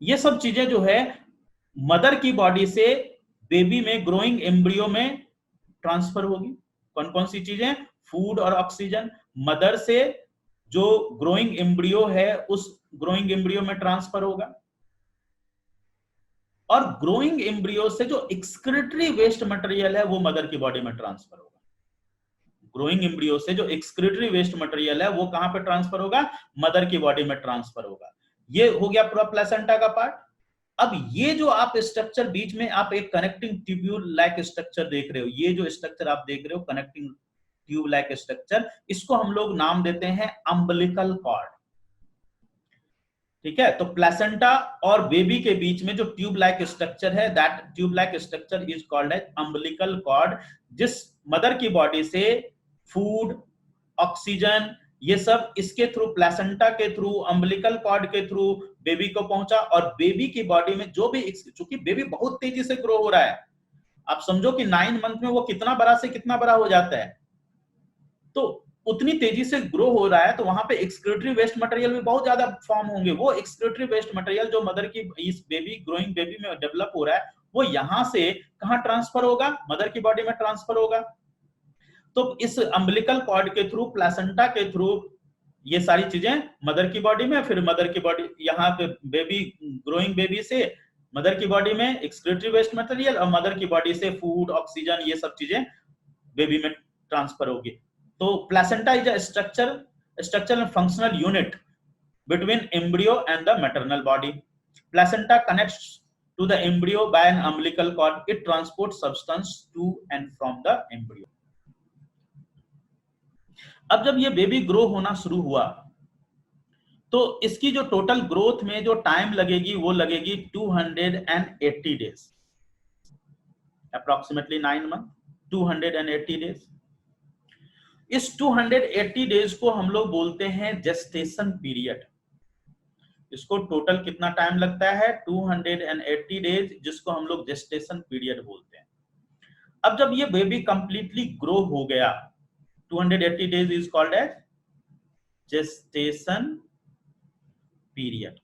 ये सब चीजें जो है मदर की बॉडी से बेबी में, ग्रोइंग एम्ब्रियो में ट्रांसफर होगी। कौन कौन सी चीजें? फूड और ऑक्सीजन मदर से जो ग्रोइंग एम्ब्रियो है, उस ग्रोइंग एम्ब्रियो में ट्रांसफर होगा। और ग्रोइंग एम्ब्रियो से जो एक्सक्रीटरी वेस्ट मटेरियल है, वो मदर की बॉडी में ट्रांसफर होगा। ग्रोइंग एम्ब्रियो से जो एक्सक्रीटरी वेस्ट मटेरियल है, वो कहां पे ट्रांसफर होगा? मदर की बॉडी में ट्रांसफर होगा। ये हो गया पूरा प्लेसेंटा का पार्ट। अब ये जो आप स्ट्रक्चर बीच में आप एक कनेक्टिंग ट्यूब्यूल लाइक स्ट्रक्चर देख रहे हो, ये जो स्ट्रक्चर आप देख रहे हो कनेक्टिंग ट्यूब लाइक स्ट्रक्चर, इसको हम लोग नाम देते हैं अम्बिलिकल कॉर्ड। ठीक है, तो प्लेसेंटा और बेबी के बीच में जो ट्यूब लाइक स्ट्रक्चर है, that tube like structure is called as umbilical cord, जिस मदर की बॉडी से फूड, ऑक्सीजन, ये सब इसके थ्रू, प्लेसेंटा के थ्रू, अम्बिलिकल कॉर्ड के थ्रू बेबी को पहुंचा। और बेबी की बॉडी में जो भी, चूंकि बेबी बहुत तेजी से ग्रो हो रहा है, आप समझो कि 9 मंथ में वो कितना बड़ा से कितना बड़ा हो जाता है, तो उतनी तेजी से ग्रो हो रहा है, तो वहां पे एक्सक्रीटरी वेस्ट मटेरियल भी बहुत ज्यादा फॉर्म होंगे। वो एक्सक्रीटरी वेस्ट मटेरियल जो मदर की इस बेबी, ग्रोइंग बेबी में डेवलप हो रहा है, वो यहां से कहां ट्रांसफर होगा? मदर की बॉडी में ट्रांसफर होगा। तो इस अम्बिलिकल कॉर्ड के थ्रू, प्लेसेंटा के थ्रू, ये सारी चीजें मदर की बॉडी में, फिर मदर की बॉडी यहाँ पे बेबी, ग्रोइंग बेबी से मदर की बॉडी में एक्सक्रीटरी वेस्ट मटेरियल, और मदर की बॉडी से फूड, ऑक्सीजन, ये सब चीजें बेबी में ट्रांसफर होगी। तो placenta is a structural and functional unit between embryo and the maternal body. Placenta connects to the embryo by an umbilical cord. It transports substance to and from the embryo. अब जब ये baby grow होना शुरू हुआ, तो इसकी जो total growth में जो टाइम लगेगी, वो लगेगी 280 डेज, अप्रोक्सीमेटली 9 मंथ, 280 डेज। इस 280 डेज को हम लोग बोलते हैं जेस्टेशन पीरियड। इसको टोटल कितना टाइम लगता है? 280 डेज, जिसको हम लोग जेस्टेशन पीरियड बोलते हैं। अब जब ये बेबी कंप्लीटली ग्रो हो गया, 280 days is called as gestation period.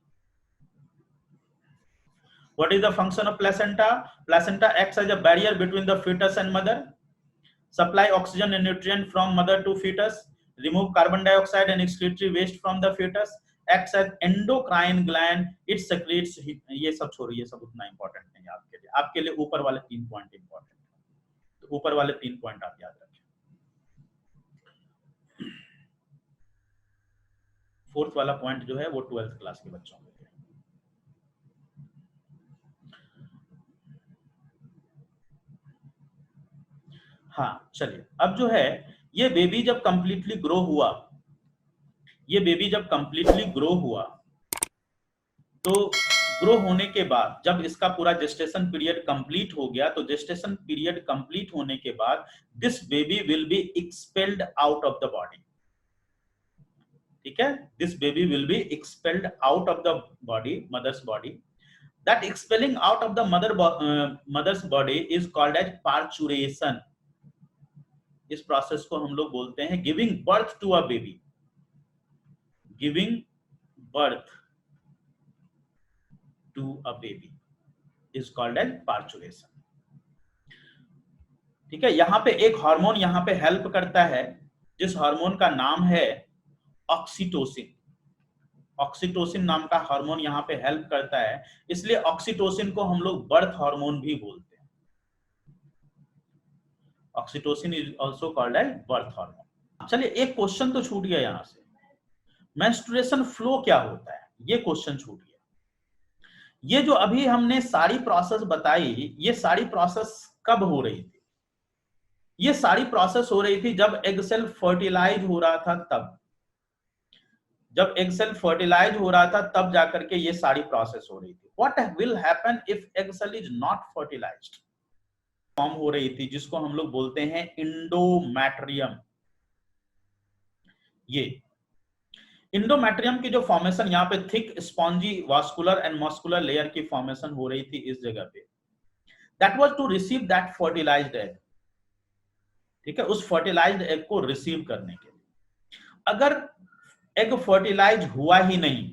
What is the function of placenta? Placenta acts as a barrier between the fetus and mother, supply oxygen and nutrient from mother to fetus, remove carbon dioxide and excretory waste from the fetus, acts as endocrine gland, it secretes, ये सब छोड़ो, ये सब उतना important नहीं है आपके लिए। आपके लिए ऊपर वाले 3 पॉइंट इंपॉर्टेंट है, तो ऊपर वाले 3 पॉइंट आप याद रखें। फोर्थ वाला पॉइंट जो है वो 12th क्लास के बच्चों के लिए। हाँ चलिए, अब जो है ये बेबी जब कंप्लीटली ग्रो हुआ, ये बेबी जब कंप्लीटली ग्रो हुआ, तो ग्रो होने के बाद जब इसका पूरा जेस्टेशन पीरियड कंप्लीट हो गया, तो जेस्टेशन पीरियड कंप्लीट होने के बाद this baby will be expelled out of the body. ठीक है, this baby will be expelled out of the body, mother's body. That expelling out of the mother's body is called as parturition. इस process को हम लोग बोलते हैं giving birth to a baby, giving birth to a baby is called as parturition. ठीक है, यहां पे एक हार्मोन यहां पे हेल्प करता है, जिस हार्मोन का नाम है ऑक्सीटोसिन। ऑक्सीटोसिन नाम का हार्मोन यहां पे हेल्प करता है, इसलिए ऑक्सीटोसिन को हम लोग बर्थ हार्मोन भी बोलते हैं। Oxytocin is also called as birth hormone. चलिए एक क्वेश्चन तो छूट गया यहां से, मेंस्ट्रुएशन फ्लो क्या होता है, ये क्वेश्चन छूट गया। ये जो अभी हमने सारी प्रोसेस बताई, ये सारी प्रोसेस कब हो रही थी? ये सारी प्रोसेस हो रही थी जब एग सेल फर्टिलाइज हो रहा था, तब जब एग सेल फर्टिलाइज हो रहा था तब जाकर के ये सारी प्रोसेस हो रही थी। What will happen if egg cell is not fertilized? Form हो रही थी जिसको हम लोग बोलते हैं इंडोमेट्रियम। ये इंडोमेट्रियम की जो फॉर्मेशन यहाँ पे thick spongy vascular and muscular layer की फॉर्मेशन हो रही थी इस जगह पे, that was to receive that fertilized egg. ठीक है, उस फर्टिलाइज्ड एग को रिसीव करने के लिए। अगर एग फर्टिलाइज हुआ ही नहीं,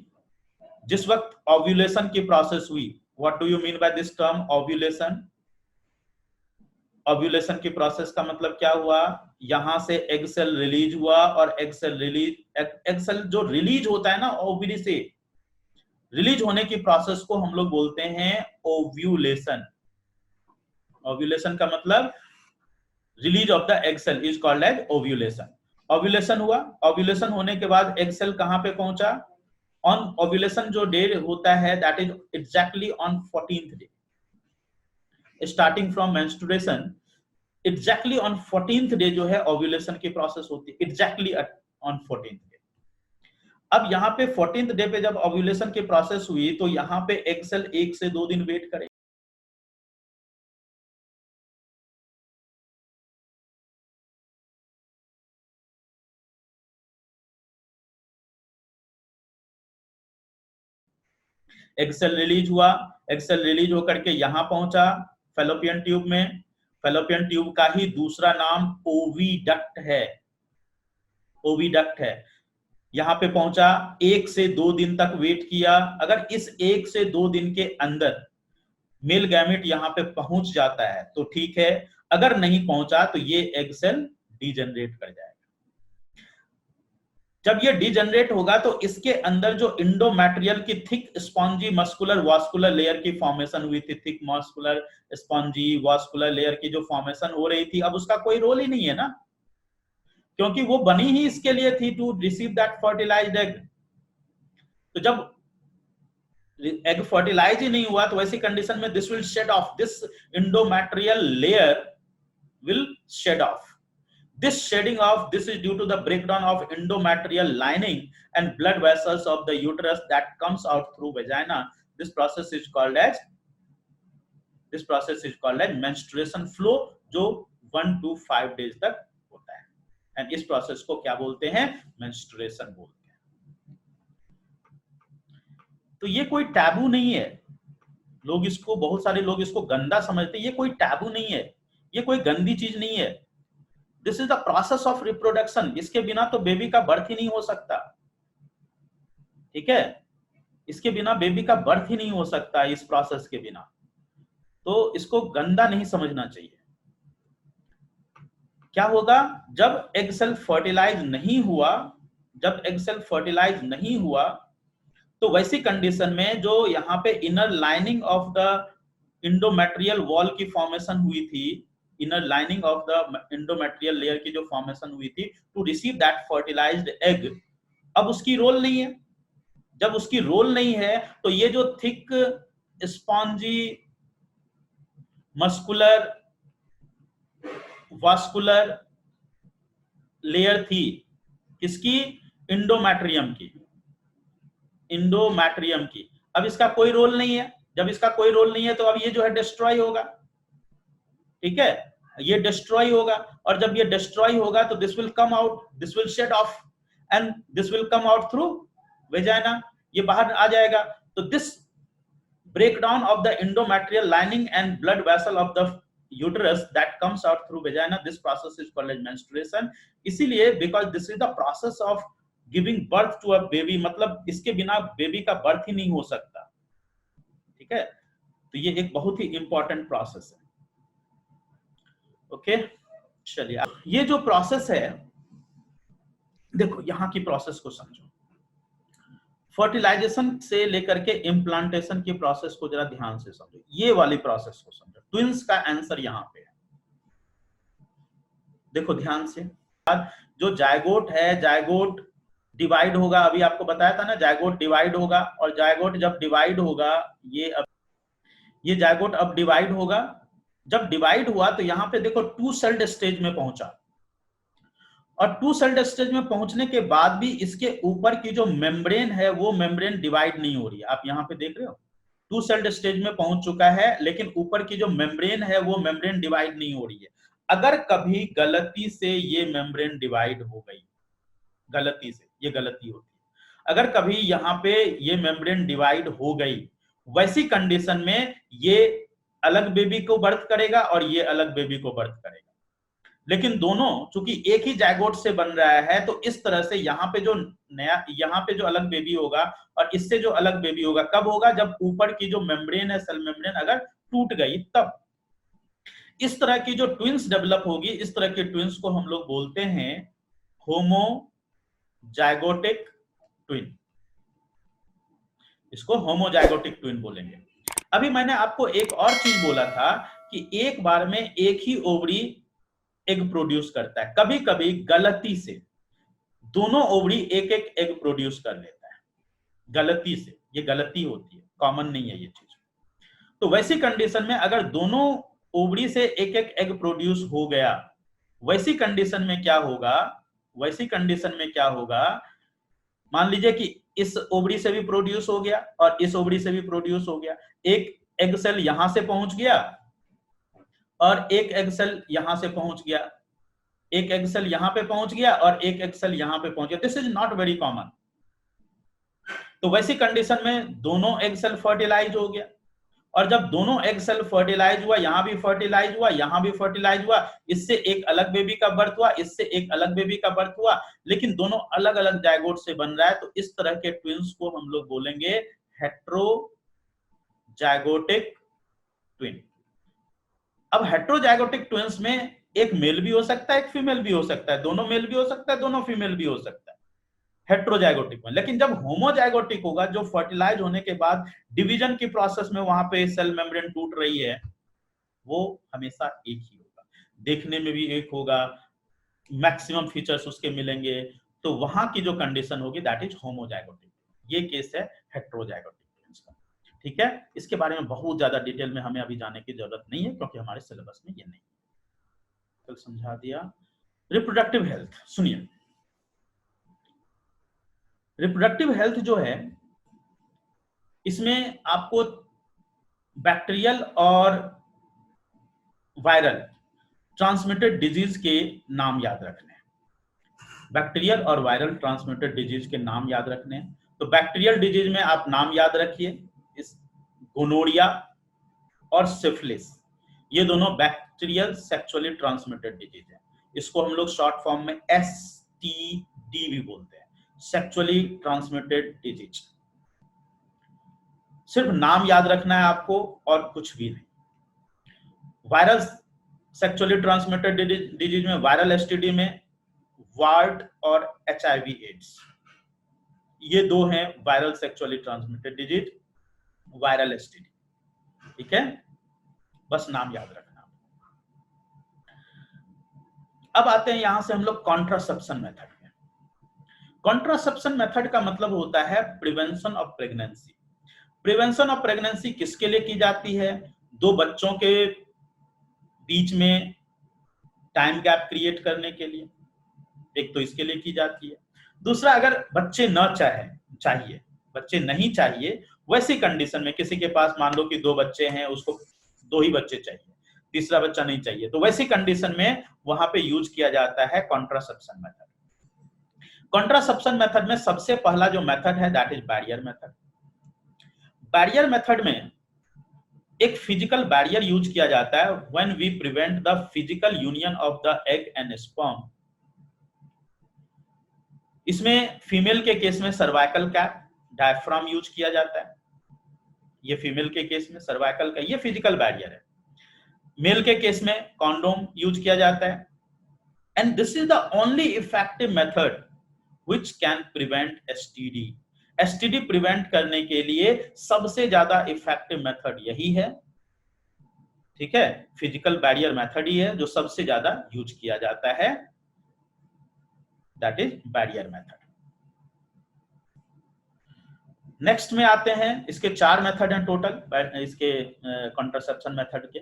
जिस वक्त ओव्यूलेशन की प्रोसेस हुई, what do you mean by this term ovulation? Ovulation की प्रोसेस का मतलब क्या हुआ, यहां से एग सेल रिलीज हुआ और एग सेल जो रिलीज होता है ना ओवरी से, रिलीज होने की प्रोसेस को हम लोग बोलते हैं ओव्यूलेशन। ओव्यूलेशन का मतलब release of the egg cell is called as ovulation. Ovulation हुआ, ओव्यूलेशन होने के बाद एग सेल कहां पे पहुंचा? ऑन ओव्यूलेशन जो डे होता है that is exactly on 14th day, starting from menstruation, exactly on 14th day जो है ओव्यूलेशन की प्रोसेस होती है, एग्जैक्टली ऑन 14th डे। अब यहाँ पे 14th डे पे जब ओव्यूलेशन की प्रोसेस हुई तो यहाँ पे एग सेल 1 से 2 दिन वेट करे। एग सेल रिलीज हुआ, एग सेल रिलीज होकर के यहां पहुंचा फैलोपियन ट्यूब में। फैलोपियन ट्यूब का ही दूसरा नाम ओविडक्ट है, ओविडक्ट है। यहां पे पहुंचा, 1 से 2 दिन तक वेट किया। अगर इस 1 से 2 दिन के अंदर मेल गैमेट यहां पे पहुंच जाता है तो ठीक है, अगर नहीं पहुंचा तो ये एग सेल डीजनरेट कर जाएगा। जब ये डीजनरेट होगा तो इसके अंदर जो इंडोमेट्रियल की thick spongy muscular vascular layer की फॉर्मेशन हुई थी, thick muscular spongy vascular layer की जो फॉर्मेशन हो रही थी, अब उसका कोई रोल ही नहीं है ना, क्योंकि वो बनी ही इसके लिए थी to receive that fertilized egg. तो जब एग फर्टिलाइज ही नहीं हुआ तो वैसी कंडीशन में this will shed off, this endometrial layer will shed off. This shedding off, this is due to the breakdown of endometrial lining and blood vessels of the uterus that comes out through vagina. This process is called as menstruation flow, जो 1 to 5 days तक होता है। And इस process को क्या बोलते हैं? menstruation बोलते हैं। तो ये कोई टैबू नहीं है, लोग इसको, बहुत सारे लोग इसको गंदा समझते हैं। ये कोई टैबू नहीं है, ये कोई गंदी चीज नहीं है। This is the process of reproduction. इसके बिना तो बेबी का बर्थ ही नहीं हो सकता। ठीक है, इसके बिना बेबी का बर्थ ही नहीं हो सकता, इस प्रोसेस के बिना। तो इसको गंदा नहीं समझना चाहिए। क्या होगा जब एग सेल फर्टिलाइज नहीं हुआ, जब एग सेल फर्टिलाइज नहीं हुआ तो वैसी कंडीशन में जो यहाँ पे inner lining of the endometrial wall की फॉर्मेशन हुई थी, inner lining of the endometrial layer की जो फॉर्मेशन हुई थी to receive that fertilized egg, अब उसकी रोल नहीं है। जब उसकी रोल नहीं है तो ये जो thick spongy muscular vascular layer थी, किसकी? इंडोमेट्रियम की, इंडोमेट्रियम की। अब इसका कोई रोल नहीं है। जब इसका कोई रोल नहीं है तो अब ये जो है डिस्ट्रॉय होगा। ठीक है, ये डिस्ट्रॉय होगा, और जब ये डिस्ट्रॉय होगा तो this will come out, this will shed off and this will come out through vagina, ये बाहर आ जाएगा। तो this breakdown of the endometrial lining and blood vessel of the uterus that comes out through vagina, this process is called as menstruation. इसीलिए because this is the process of giving birth to a baby, मतलब इसके बिना baby का birth ही नहीं हो सकता, ठीक है। तो ये एक बहुत ही इंपॉर्टेंट प्रोसेस है। ओके, चलिए ये जो प्रोसेस है, देखो यहाँ की प्रोसेस को समझो। फर्टिलाइजेशन से लेकर के इम्प्लांटेशन की प्रोसेस को जरा ध्यान से समझो, ये वाली प्रोसेस को समझो। ट्विंस का आंसर यहाँ पे है, देखो ध्यान से। जो जायगोट है, जायगोट डिवाइड होगा, अभी आपको बताया था ना, जायगोट डिवाइड होगा, और जायगोट जब डिवाइड होगा, ये जायगोट अब डिवाइड होगा। जब डिवाइड हुआ तो यहाँ पे देखो टू सेल्ड स्टेज में पहुंचा, और टू सेल्ड स्टेज में पहुंचने के बाद भी इसके ऊपर की जो मेम्ब्रेन है वो मेम्ब्रेन डिवाइड नहीं हो रही है। आप यहाँ पे देख रहे हो, टू सेल्ड स्टेज में पहुंच चुका है, लेकिन ऊपर की जो मेम्ब्रेन है वो मेम्ब्रेन डिवाइड नहीं हो रही है। अगर कभी गलती से ये मेम्ब्रेन डिवाइड हो गई, गलती से, ये गलती होती है, अगर कभी यहाँ पे ये मेम्ब्रेन डिवाइड हो गई, वैसी कंडीशन में ये अलग बेबी को बर्थ करेगा और ये अलग बेबी को बर्थ करेगा। लेकिन दोनों चूंकि एक ही जायगोट से बन रहा है, तो इस तरह से यहाँ पे जो नया, यहाँ पे जो अलग बेबी होगा और इससे जो अलग बेबी होगा, कब होगा? जब ऊपर की जो मेम्ब्रेन है, सेल मेम्ब्रेन अगर टूट गई तब। इस तरह की जो ट्विंस डेवलप होगी, इस तरह के ट्विंस को हम लोग बोलते हैं होमोजाइगोटिक ट्विन। इसको होमोजाइगोटिक ट्विन बोलेंगे। अभी मैंने आपको एक और चीज बोला था कि एक बार में एक ही ओवरी एग प्रोड्यूस करता है। कभी कभी गलती से दोनों ओवरी एक एक एग प्रोड्यूस कर लेता है, गलती से, ये गलती होती है, कॉमन नहीं है ये चीज। तो वैसी कंडीशन में अगर दोनों ओवरी से एक एक एग प्रोड्यूस हो गया, वैसी कंडीशन में क्या होगा, वैसी कंडीशन में क्या होगा, मान लीजिए कि इस ओवरी से भी प्रोड्यूस हो गया और इस ओवरी से भी प्रोड्यूस हो गया, एक एग सेल यहां से पहुंच गया और एक एग सेल यहां से पहुंच गया, एक एग सेल यहां पे पहुंच गया और एक एग सेल यहां पे पहुंच गया। This is not very common. तो वैसी कंडीशन में दोनों एग सेल फर्टिलाइज हो गया, और जब दोनों एग सेल फर्टिलाइज हुआ, यहां भी फर्टिलाइज हुआ, यहां भी फर्टिलाइज हुआ, इससे एक अलग बेबी का बर्थ हुआ, इससे एक अलग बेबी का बर्थ हुआ, लेकिन दोनों अलग अलग जायगोट से बन रहा है। तो इस तरह के ट्विंस को हम लोग बोलेंगे हेट्रोजाइगोटिक ट्विन। अब हेट्रोजाइगोटिक ट्विंस में एक मेल भी हो सकता है, एक फीमेल भी हो सकता है, दोनों मेल भी हो सकता है, दोनों फीमेल भी हो सकता है हेट्रोजाइगोटिक में। लेकिन जब होमोजाइगोटिक होगा, जो फर्टिलाइज होने के बाद डिवीजन की प्रोसेस में वहां पे सेल मेम्ब्रेन टूट रही है, वो हमेशा एक ही होगा, देखने में भी एक होगा, मैक्सिमम फीचर्स उसके मिलेंगे। तो वहां की जो कंडीशन होगी दैट इज होमोजाइगोटिक। ये केस है हेट्रोजाइगोटिक ट्विंस का, ठीक है। इसके बारे में बहुत ज्यादा डिटेल में हमें अभी जाने की जरूरत नहीं है, क्योंकि हमारे सिलेबस में ये नहीं है, कल समझा दिया। रिप्रोडक्टिव हेल्थ सुनिए, रिप्रोडक्टिव हेल्थ जो है, इसमें आपको बैक्टीरियल और वायरल ट्रांसमिटेड डिजीज के नाम याद रखने हैं। बैक्टीरियल और वायरल ट्रांसमिटेड डिजीज के नाम याद रखने हैं। तो बैक्टीरियल डिजीज में आप नाम याद रखिए, इस गोनोरिया और सिफिलिस, ये दोनों बैक्टीरियल सेक्सुअली ट्रांसमिटेड डिजीज है। इसको हम लोग शॉर्ट फॉर्म में STD भी बोलते हैं, सेक्सुअली ट्रांसमिटेड डिजीज। सिर्फ नाम याद रखना है आपको और कुछ भी नहीं। वायरल सेक्सुअली ट्रांसमिटेड डिजीज में, वायरल STD में वार्ड और HIV एड्स, ये दो हैं viral sexually transmitted disease, viral STD, ठीक है। बस नाम याद रखना। अब आते हैं यहां से हम लोग कॉन्ट्रासेप्शन मेथड में। कॉन्ट्रासेप्शन मेथड का मतलब होता है prevention of pregnancy. Prevention of pregnancy किसके लिए की जाती है? दो बच्चों के बीच में टाइम गैप क्रिएट करने के लिए, एक तो इसके लिए की जाती है। दूसरा, अगर बच्चे न चाहिए, बच्चे नहीं चाहिए, वैसी कंडीशन में, किसी के पास मान लो कि दो बच्चे हैं, उसको दो ही बच्चे चाहिए, तीसरा बच्चा नहीं चाहिए, तो वैसी कंडीशन में वहां पे यूज किया जाता है कॉन्ट्रासेप्शन मेथड। कॉन्ट्रासेप्शन मेथड में सबसे पहला जो मेथड है that is barrier method. Barrier method में एक फिजिकल बैरियर यूज किया जाता है when we prevent the physical union of the egg and sperm. इसमें फीमेल के केस में सर्वाइकल कैप, डायफ्राम यूज किया जाता है। ये फीमेल के केस में सर्वाइकल का ये फिजिकल बैरियर है। मेल के केस में कॉन्डोम यूज किया जाता है। And this is the only effective method which can prevent STD. STD prevent करने के लिए सबसे ज्यादा इफेक्टिव मेथड यही है, ठीक है, फिजिकल बैरियर मेथड ही है जो सबसे ज्यादा यूज किया जाता है, that is barrier method. Next में आते हैं, इसके 4 मेथड हैं टोटल इसके कॉन्ट्रासेप्शन मेथड के।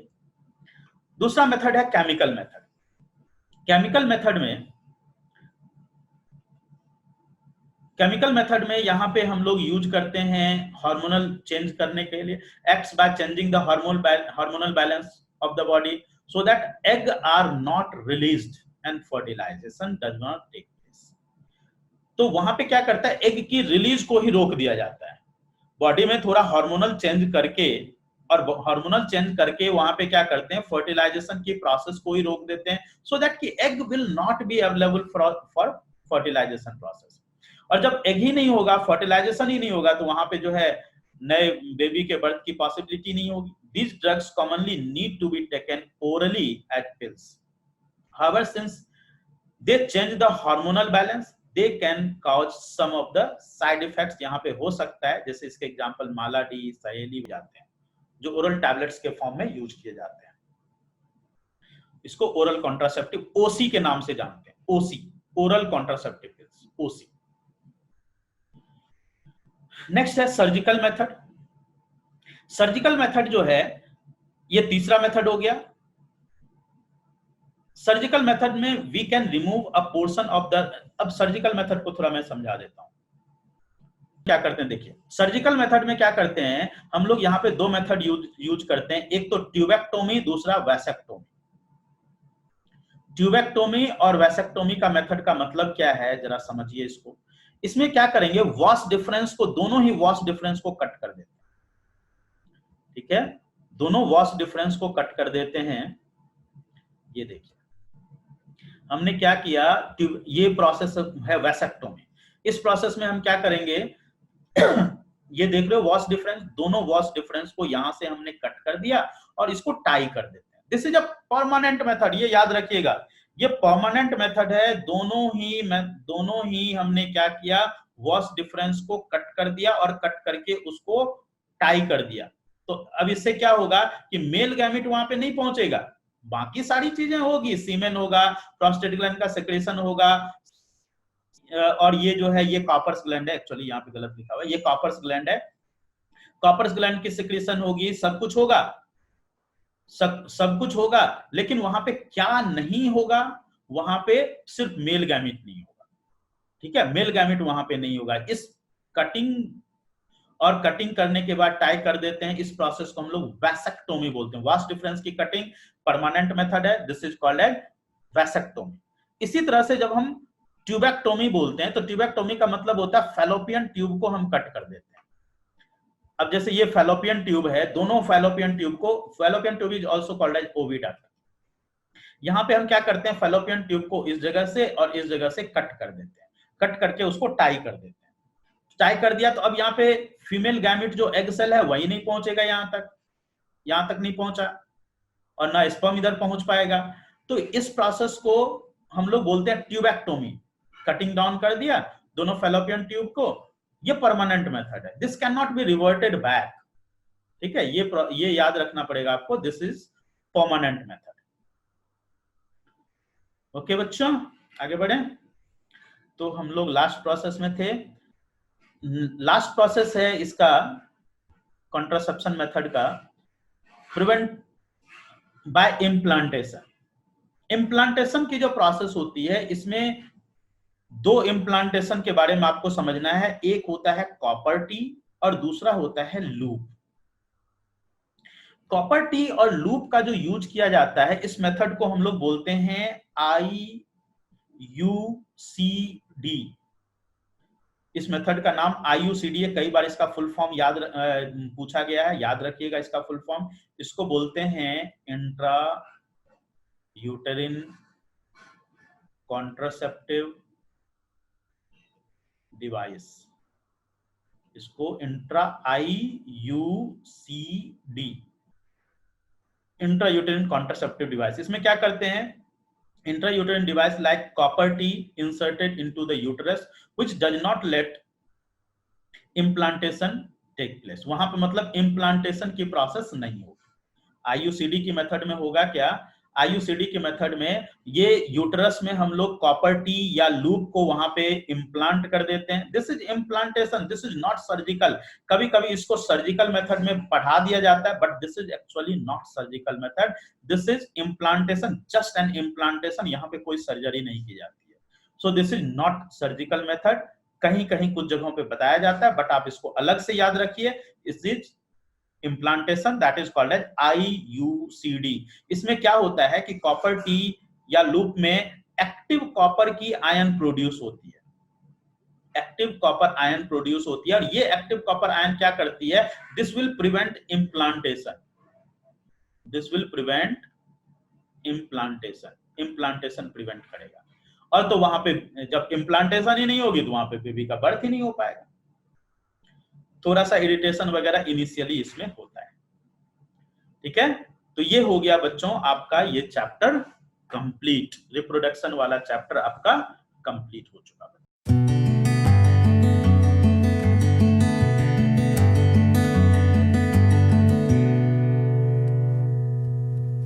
दूसरा मेथड है केमिकल मेथड। केमिकल मेथड में यहां पे हम लोग यूज करते हैं हार्मोनल चेंज करने के लिए, acts by changing the hormonal balance of the body so that egg are not released and fertilization does not take place. तो वहां पे क्या करता है, एग की रिलीज को ही रोक दिया जाता है बॉडी में, थोड़ा हार्मोनल चेंज करके, और हार्मोनल चेंज करके वहां पे क्या करते हैं, फर्टिलाइजेशन की प्रोसेस को ही रोक देते हैं सो दैट कि egg will not be available for fertilization process. और जब एग ही नहीं होगा, फर्टिलाइजेशन ही नहीं होगा, तो वहां पे जो है नए बेबी के बर्थ की पॉसिबिलिटी नहीं होगी। These drugs commonly need to be taken orally as pills. However, since they change the hormonal balance, they can cause some of the side effects यहाँ पे हो सकता है, जैसे इसके एग्जांपल मालाडी, सहेली जाते हैं जो ओरल टैबलेट्स के फॉर्म में यूज किए जाते हैं। इसको ओरल कॉन्ट्रासेप्टिव ओसी के नाम से जानते हैं, OC, oral contraceptive pills, OC. Next है सर्जिकल मेथड। सर्जिकल मेथड जो है ये तीसरा मेथड हो गया। सर्जिकल मेथड में we can remove a portion of the, अब सर्जिकल मेथड को थोड़ा मैं समझा देता हूं क्या करते हैं। देखिए सर्जिकल मेथड में क्या करते हैं हम लोग, यहाँ पे 2 मेथड यूज करते हैं, एक तो ट्यूबेक्टोमी, दूसरा वैसेक्टोमी। ट्यूबेक्टोमी और वैसेक्टोमी का मेथड का मतलब क्या है जरा समझिए इसको। इसमें क्या करेंगे, वॉस डिफरेंस को, दोनों ही वॉस डिफरेंस को कट कर देते हैं, ठीक है, दोनों वॉस डिफरेंस को कट कर देते हैं। ये देखिए हमने क्या किया, ये प्रोसेस है वैसेक्टोमी। इस प्रोसेस में हम क्या करेंगे ये देख रहे हो वॉस डिफरेंस, दोनों वॉस डिफरेंस को यहां से हमने कट कर दिया और इसको टाई कर देते हैं। This is a permanent method, ये याद रखिएगा, ये परमानेंट मेथड है। दोनों ही हमने क्या किया, वॉस डिफरेंस को कट कर दिया और कट करके उसको टाई कर दिया। तो अब इससे क्या होगा कि मेल गैमेट वहां पे नहीं पहुंचेगा, बाकी सारी चीजें होगी, सीमेन होगा, प्रोस्टेट ग्लैंड का सेक्रेशन होगा, और ये जो है ये कॉपर्स ग्लैंड है, एक्चुअली यहाँ पे गलत लिखा हुआ है, ये कॉपर्स ग्लैंड है, कॉपर्स ग्लैंड की सेक्रेशन होगी, सब कुछ होगा, सब कुछ होगा, लेकिन वहां पे क्या नहीं होगा, वहां पे सिर्फ मेल गैमेट नहीं होगा, ठीक है, मेल गैमेट वहां पे नहीं होगा। इस कटिंग करने के बाद टाई कर देते हैं, इस प्रोसेस को हम लोग वैसेक्टोमी बोलते हैं। वास्ट डिफरेंस की कटिंग परमानेंट मेथड है, this is called as vasectomy. इसी तरह से जब हम ट्यूबेक्टोमी बोलते हैं तो ट्यूबेक्टोमी का मतलब होता है फैलोपियन ट्यूब को हम कट कर देते हैं। अब जैसे ये फैलोपियन ट्यूब है, दोनों फैलोपियन ट्यूब को, fallopian tube is also called as oviduct. यहां पे हम क्या करते हैं, फैलोपियन ट्यूब को इस जगह से और इस जगह से कट कर देते हैं, कट करके उसको टाई कर देते हैं। टाई कर दिया तो अब यहाँ पे फीमेल गैमेट जो एग सेल है वही नहीं पहुंचेगा, यहां तक नहीं पहुंचा, और ना स्पर्म इधर पहुंच पाएगा। तो इस प्रोसेस को हम लोग बोलते हैं ट्यूबेक्टोमी। कटिंग डाउन कर दिया दोनों फैलोपियन ट्यूब को, ये परमानेंट मेथड है, this can not be reverted back, ठीक है, ये याद रखना पड़ेगा आपको, this is permanent method. Okay बच्चों आगे बढ़े। तो हम लोग लास्ट प्रोसेस में थे। लास्ट प्रोसेस है इसका कॉन्ट्रासेप्शन मेथड का, प्रिवेंट बाय इम्प्लांटेशन। इम्प्लांटेशन की जो प्रोसेस होती है, इसमें 2 इम्प्लांटेशन के बारे में आपको समझना है, एक होता है कॉपर टी और दूसरा होता है लूप। कॉपर टी और लूप का जो यूज किया जाता है, इस मेथड को हम लोग बोलते हैं IUCD, इस मेथड का नाम IUCD है, कई बार इसका फुल फॉर्म पूछा गया है, याद रखिएगा इसका फुल फॉर्म। इसको बोलते हैं इंट्रा यूटेरिन कॉन्ट्रासेप्टिव डिवाइस। इसको intra IUCD, intrauterine contraceptive device. इसमें क्या करते हैं, intrauterine device like copper T inserted into the uterus which does not let implantation take place. वहां पे मतलब इम्प्लांटेशन की प्रोसेस नहीं होगी। IUCD की मेथड में होगा क्या, IUCD के मेथड में ये यूटरस में हम लोग कॉपर टी या लूप को वहां पे इम्प्लांट कर देते हैं। This is implantation, this is not surgical. कभी कभी इसको सर्जिकल मेथड में पढ़ा दिया जाता है, but this is actually not surgical method, this is implantation, just an implantation. यहाँ पे कोई सर्जरी नहीं की जाती है। So this is not surgical method. कहीं कहीं कुछ जगहों पे बताया जाता है, बट आप इसको अलग से याद रखिए। इस is implantation that is called as IUCD। इसमें क्या होता है कि कॉपर टी या लूप में एक्टिव कॉपर की आयन प्रोड्यूस होती है, एक्टिव कॉपर आयन प्रोड्यूस होती है, और ये एक्टिव कॉपर आयन क्या करती है, this will prevent implantation, this will prevent implantation, implantation prevent करेगा। और तो वहां पे जब इम्प्लांटेशन ही नहीं होगी तो वहां पे बेबी का बर्थ ही नहीं हो पाएगा। थोड़ा सा इरिटेशन वगैरह इनिशियली इसमें होता है। ठीक है, तो ये हो गया बच्चों आपका ये चैप्टर कंप्लीट, रिप्रोडक्शन वाला चैप्टर आपका कंप्लीट हो चुका है।